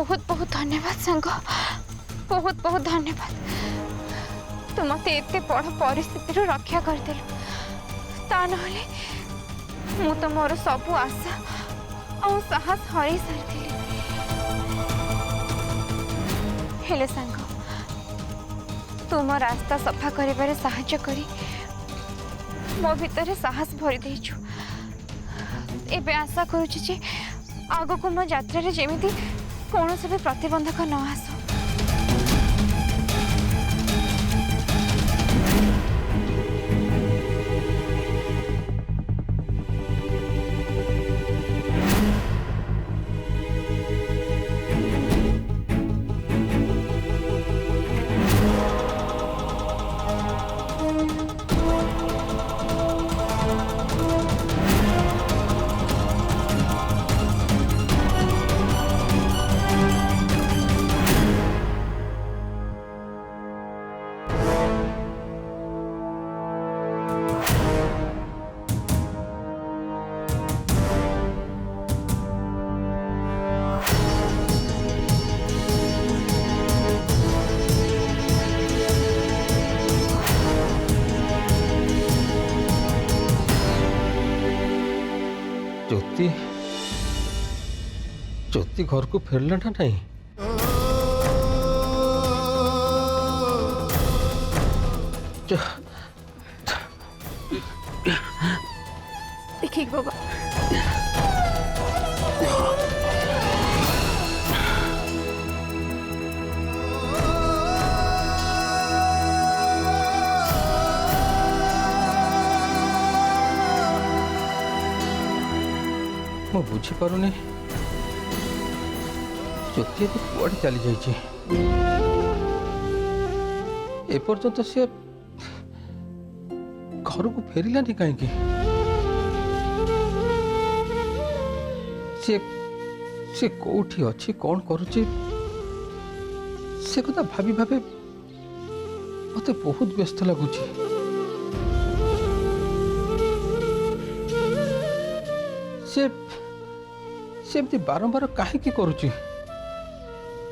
बहुत बहुत धन्यवाद सांग, बहुत बहुत धन्यवाद। तू मत एते बड़ परिस्थिति रक्षा करदेलु, ता नहले मु तो मोर सबु आशा और साहस हरई सारी। हेले सांग, तू मो रास्ता सफा करिबारे साहाय्य करी मो भितर साहस भरी देछु। एबे आशा करूची जे आगो को मो यात्रा रे जेमिति कौन भी प्रतिबंधक न आसो। ज्योति ज्योति घर को फेरला ना नहीं? देखिए बाबा, मु बुझी पारुनी ज्योति कुआड़े चली जाइए। एपर्यंत सी घर को फेरलानी कहीं? सी कौटी अच्छी कौन करुची से कथा भाभी भाभी मते बहुत व्यस्त लगुच। से बारंबार कहीं करुची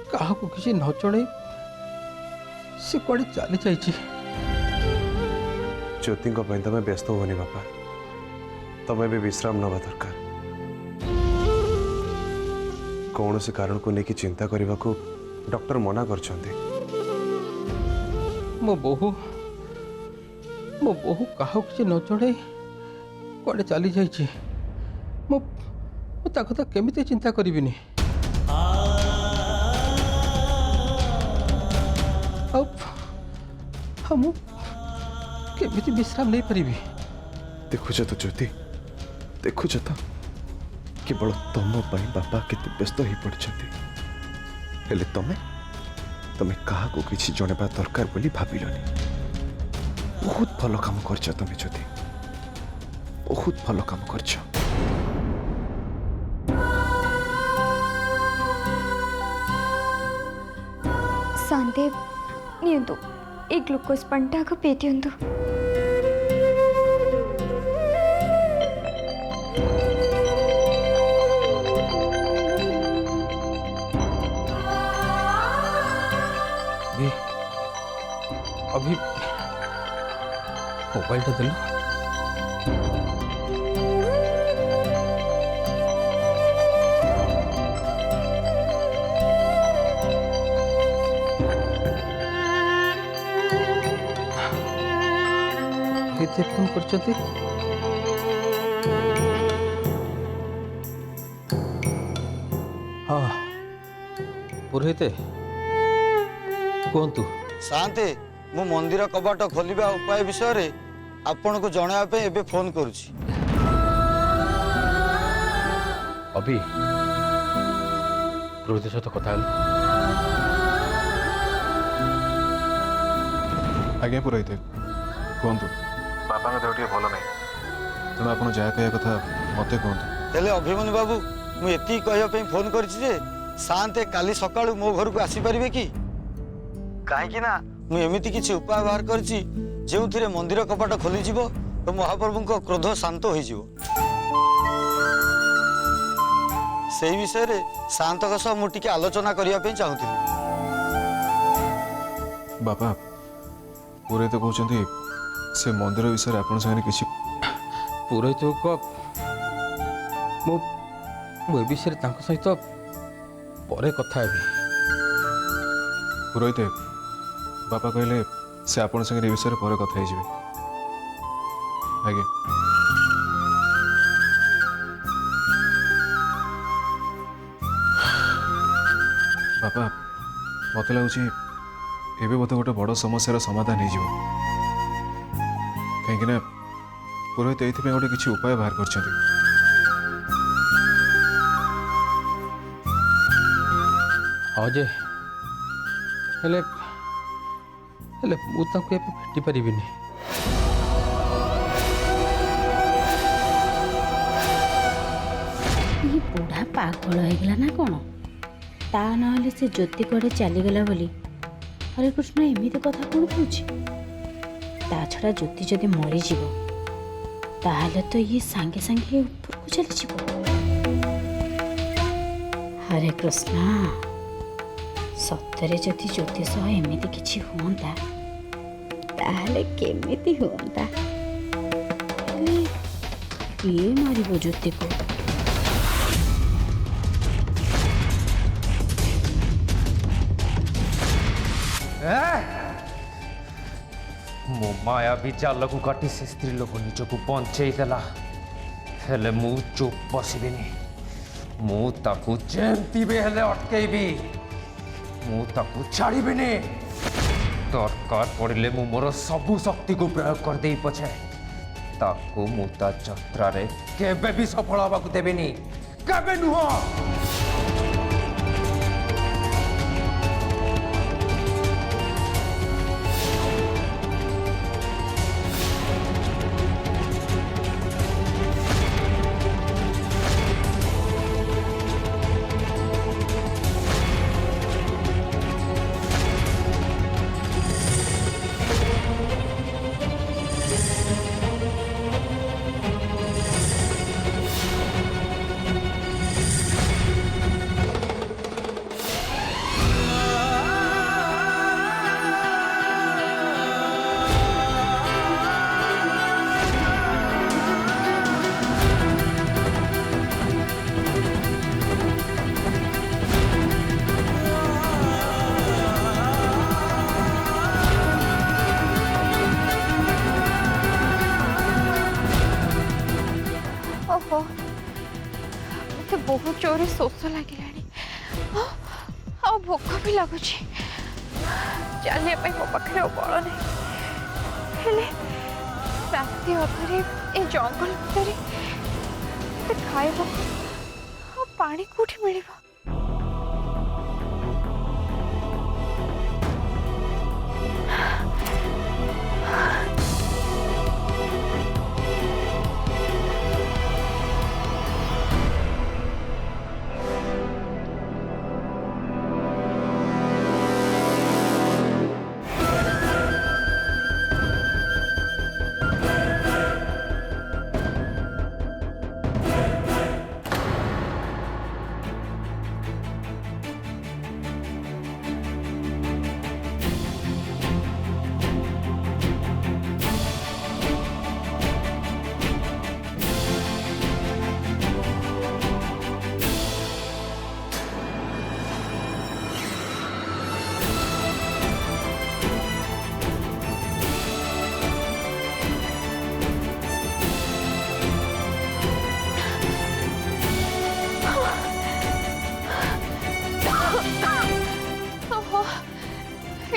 क्या किसी न चढ़े से कड़े चली जाइए। ज्योति तुम्हें व्यस्त होनी बापा, तुम्हें भी विश्राम नवा दरकार। कौन से कारण को लेकिन चिंता करने को डॉक्टर मना कर। मो बहु क्या किसी न चढ़े कड़े चली जाइए। मो कथा केमिति चिंता करिबिनी। हम केमिति विश्राम नहीं पारिबी। देखुच तो ज्योति, देखुच तो केवल तुम बापा केते व्यस्त हो पड़छंती। हेले तमे कहा को किसी जणेबा दरकार बोली भाबिलनी। बहुत भल काम करछ तमे ज्योति, बहुत भल काम करछ। संदेव नियंतु एक ग्लूकोज पंटा को पी दियंतु। अभी मोबाइल टा दिल। फोन करछती। हाँ पुरोहित कहतु। शांति, मु मंदिर कबाट खोलिबा उपाय विषय रे आपण को जणाया पे एबे फोन करूची। अभी पुरोहित सहित कथा हल। आज्ञा पुरोहित कहतु। बापा देह टे भल ना, तेणु आप जहाँ कह कथा मत कहतु। हेले अभिमन्यु बाबू, मु एति कहया पे फोन करछि जे शांति काली सकाळु मो घर को आसी परिबे की? काहे कि ना मु एमिति किछि उपाय बाहर करछि जेउथिरे मंदिर कपाट खोली जिवो तो महाप्रभु को क्रोध शांत होई जिवो। ସେଇ ବିଷୟରେ ସାନ୍ତଙ୍କ ସହ ମୁଁ ଟିକେ ଆଲୋଚନା କରିବା ପାଇଁ ଚାହୁଁଥିଲି। ବାପା ପୁରୋହିତ କହୁଛନ୍ତି ସେ ମନ୍ଦିର ବିଷୟରେ ଆପଣଙ୍କ ସାଙ୍ଗରେ କିଛି ପୁରୋହିତଙ୍କ ମୁଁ ଏ ବିଷୟରେ ତାଙ୍କ ସହିତ ପରେ କଥା ହେବି। ପୁରୋହିତ ବାପା କହିଲେ ସେ ଆପଣଙ୍କ ସାଙ୍ଗରେ ଏ ବିଷୟରେ ପରେ କଥା ହେଇଯିବେ। ଆଜ୍ଞା। ବାପା ମତେ ଲାଗୁଛି ଏବେ ବୋଧେ ଗୋଟେ ବଡ଼ ସମସ୍ୟାର ସମାଧାନ ହେଇଯିବ। କାହିଁକି ନା ପୁରୋହିତ ଏଇଥିପାଇଁ ଗୋଟେ କିଛି ଉପାୟ ବାହାର କରିଛନ୍ତି। ହଁ ଯେ ହେଲେ ହେଲେ ମୁଁ ତାଙ୍କୁ ଏବେ ଭେଟି ପାରିବିନି। ये बुढ़ा पागल होगला ना कौन ता नहले से ज्योति कड़े चलीगला बोली हरे कृष्ण एमती कथा कौन कौच ता छड़ा ज्योति जदि मरीज ताहले तो ये सांगे सांगे ऊपर को चली जीव। हरे कृष्ण सतरे जदि ज्योति सह एमती किछि होंता ताहले केमिति होंता हेले किए मारिबो ज्योति को। मो माया भी जाल को काटी से स्त्री लोक निज को बंचई देला हेले मु चुप बसबिनी। मु ताकू जेमती भी हेले अटकेबी। मु ताकू छाड़ीबिनी। दरकार पड़िले मु मोर सबु शक्ति को प्रयोग कर देई पछे ताकू मु ता यात्रा रे केबे भी सफल होबा को देबिनी। केबे नुह। ओहो मत बहुत जोर शोष लगे आ भोक भी लगुच चलिए मो पाखे बल नहीं राति अधरे ए जंगल भितर खाइब पानी कौटी मिल।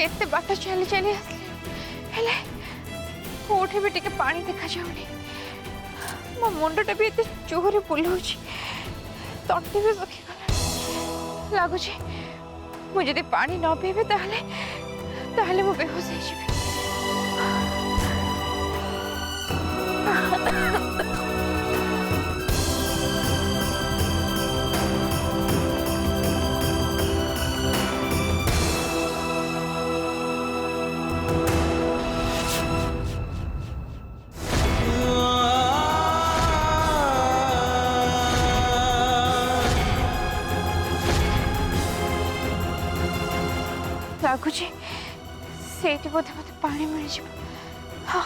एते बाट चली चली आसले कोठे भी टिके पानी देखा जाऊनी। मो मुंडटा भी एते जोरे बुलाउछि तंटी भी सुखीगला लगुच मुझे पानी न पीबे ताहले मो बेहोश हो जाबे। ଲାଗୁଛି ସେଇଠି ବୋଧେ ମୋତେ ପାଣି ମିଳିଯିବ। ହଁ।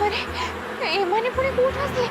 अरे एमाने पुणे कोठ असले?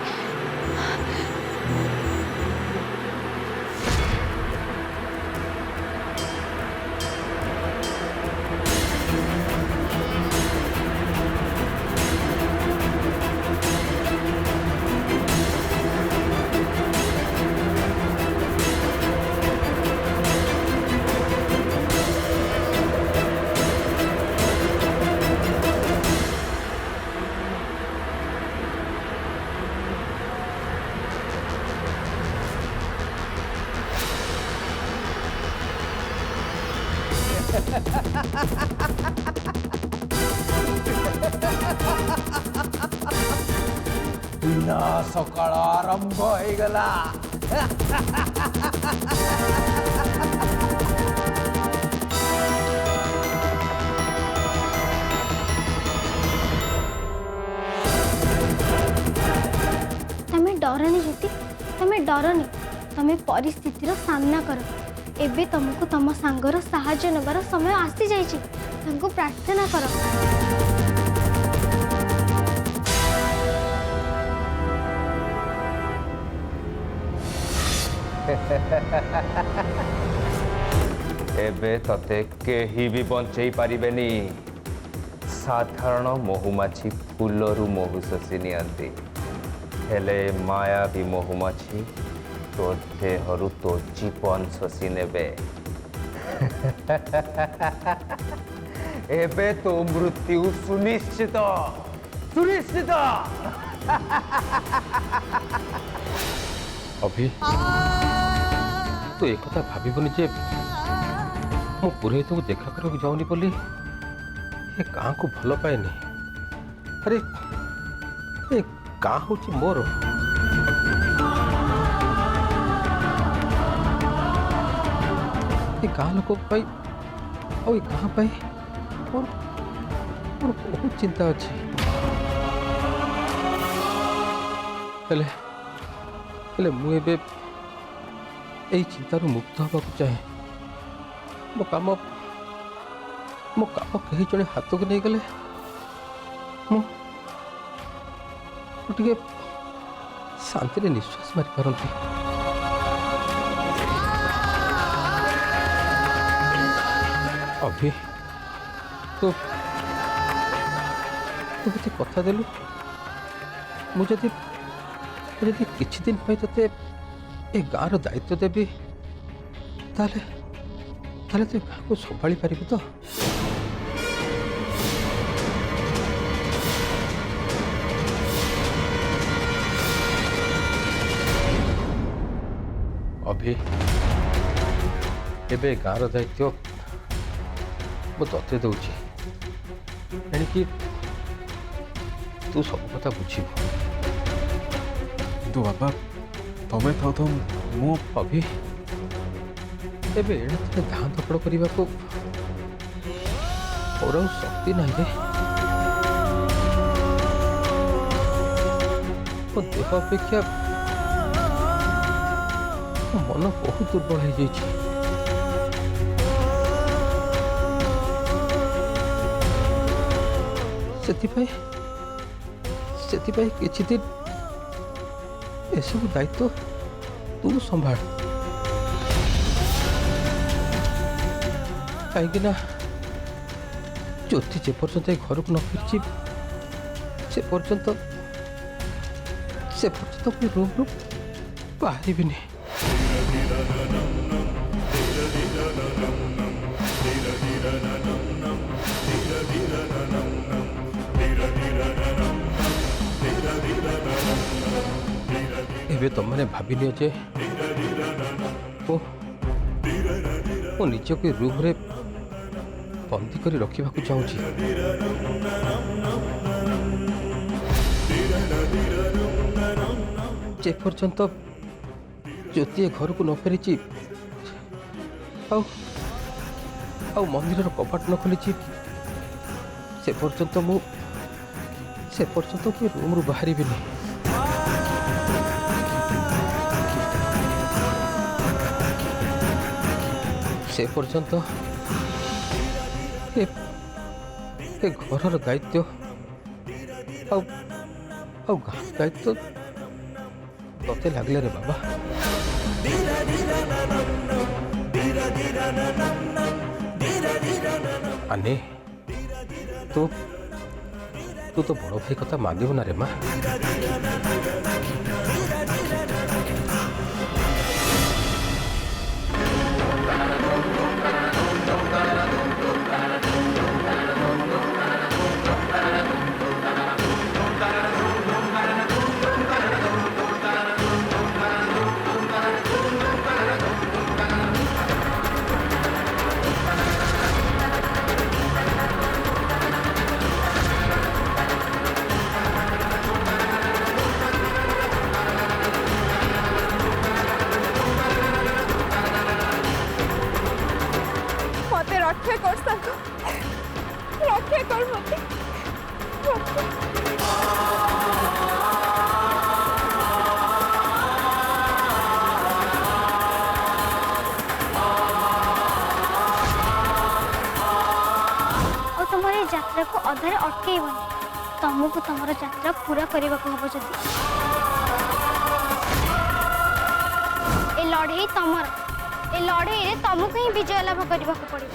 ना सकाळ आरंभ हो गला। तमें डरनी ज्योति, तमें डरनी, तमें परिस्थितिर सामना कर। एबे तुमको तुम सांगर साहाय्य नबार समय आसी जाइछि। तांको प्रार्थना कर। एबे तते केही भी बंचई पारिबेनी। साधारण महुमाछी फूलरू महु शोषी नियंती, हेले मायावी महुमाछी तो देहरु तो जीवन शोषी नेबे। एबे तो मृत्यु सुनिश्चित सुनिश्चित। अभी तो एक कथा भाविबनी जे मु पुरोहित को देखा करके जाऊनी बोली ये गाँ को भल पाएनी। अरे ये गाँ हूँ मोर। ये गाँ लोक और गाँ पाई मोर बहुत चिंता अच्छी। हेले मुझे यही चिंतार मुक्त होगा चाहे। मो काम कहीं जड़े हाथ को नहीं गले मुझे शांति निश्वास मारी पारती। अभी तो मत कथा देलु मुझे किछि दिन ते ए गाँव दायित्व देवी ताले तो गाँ को संभाली पारि तो। अभी एबे गाँव दायित्व मु तते दौची कि तू सब कथा बुझीबु। କିନ୍ତୁ ବାପା ତମେ ଥାଉ ଥାଉ ମୁଁ ଅଭି ଏବେ ଏଣେ ତେଣେ ଧାଁ ଧପଡ଼ କରିବାକୁ ମୋର ଆଉ ଶକ୍ତି ନାହିଁ ରେ। ମୋ ଦେହ ଅପେକ୍ଷା ମୋ ମନ ବହୁତ ଦୁର୍ବଳ ହେଇଯାଇଛି। ସେଥିପାଇଁ କିଛି ଦିନ ଏସବୁ ଦାୟିତ୍ୱ ତୁ ସମ୍ଭାଳ, କାହିଁକି ନା ଜ୍ୟୋତି ଯେ ପର୍ଯ୍ୟନ୍ତ ଏ ଘରକୁ ନ ଫେରିଛି ସେ ପର୍ଯ୍ୟନ୍ତ ମୁଁ ରୁମ୍ରୁ ବାହାରିବିନି। ଏବେ ତମମାନେ ଭାବିନିଅ ଯେ ମୁଁ ନିଜକୁ ରୁମ୍ରେ ବନ୍ଦୀ କରି ରଖିବାକୁ ଚାହୁଁଛି। ଯେ ପର୍ଯ୍ୟନ୍ତ ଜ୍ୟୋତି ଏ ଘରକୁ ନ ଫେରିଛି ଆଉ ମନ୍ଦିରର କବାଟ ନ ଖୋଲିଛି ସେ ପର୍ଯ୍ୟନ୍ତ ମୁଁ ରୁମ୍ରୁ ବାହାରିବିନି। ସେ ପର୍ଯ୍ୟନ୍ତ ଏ ଘରର ଦାୟିତ୍ୱ ଆଉ ଗାଁ ଦାୟିତ୍ୱ ତତେ ଲାଗିଲା ରେ ବାବା। ଆନେ ତୁ ତ ବଡ଼ ଭାଇ କଥା ମାନିବୁ ନା ରେ ମା। रक्षा कर साको, रक्षा कर मते। और तुम्हारी यात्रा को अधारे अटकेबनी, तुमको तुम यात्रा पूरा करने को हम जदि ए लड़े तुमर ए लड़े तुमको ही विजय लाभ करने को पड़े।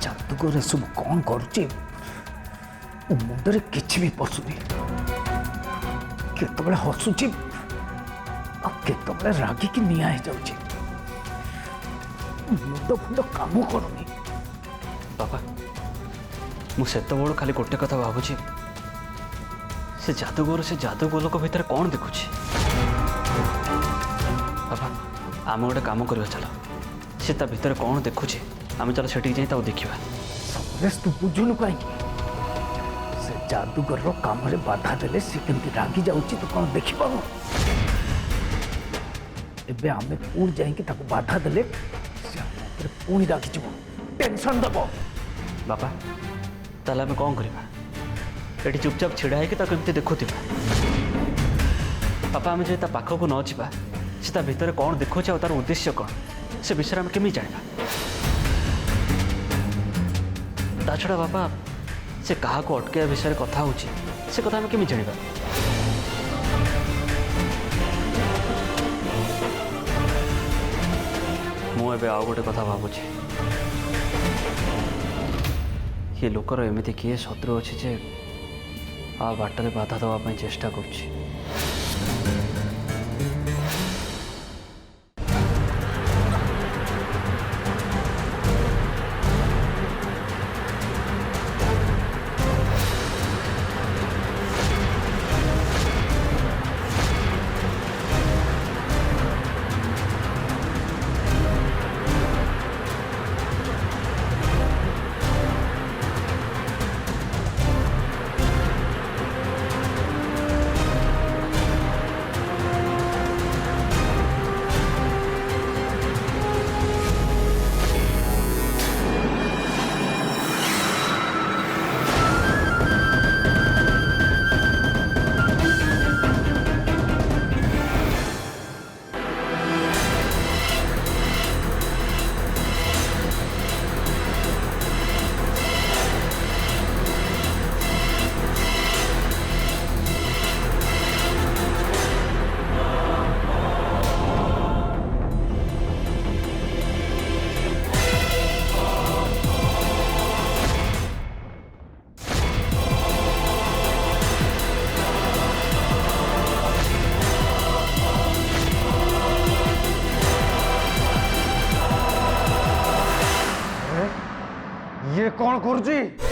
जादूगर सब कौन करुचे मुंडे किसी भी पशुनी केतबले हसुची केतबले रागिकी निया जाऊची मुंड फुंड काम करूनी। बाबा मुझे खाली गोटे कथा भावुची से जादूगर से जादू गोलक भितर कौन देखुची। बाबा आम गोटे काम करवा चलो से ता भितर कौन देखुची आम चलो से जाई देखा। समरेश तू बुझुनु कहीं से जादूगर काम रे बाधा देले से केमती रागी जाउची तू कौन देखि पाबो। एबे आमे पुणी जाइके ताको बाधा देले से हमरे पुणी रागी जबो टेंशन दबो। बाबा ताले आमे कौन करबा एटी चुपचाप छिड़ा है कि ताको एमती देखुथिबा। बाबा आमे जे ता पाखको न जिबा से ता भितर कौन देखुची आ तार उद्देश्य कौन से विषय आमे केमी जानिबा। ता छड़ा बाबा से कहा को अटके विषय कथा होची से कथा आमे केमी जानिबा। मु एबे आउ गोटे कथा भावुची ये लोकर एमती किए शत्रु अच्छे जे ବାଟରେ ବାଧା ଦେବା ପାଇଁ ଚେଷ୍ଟା କରୁଛି। ये कौन କରୁଛି?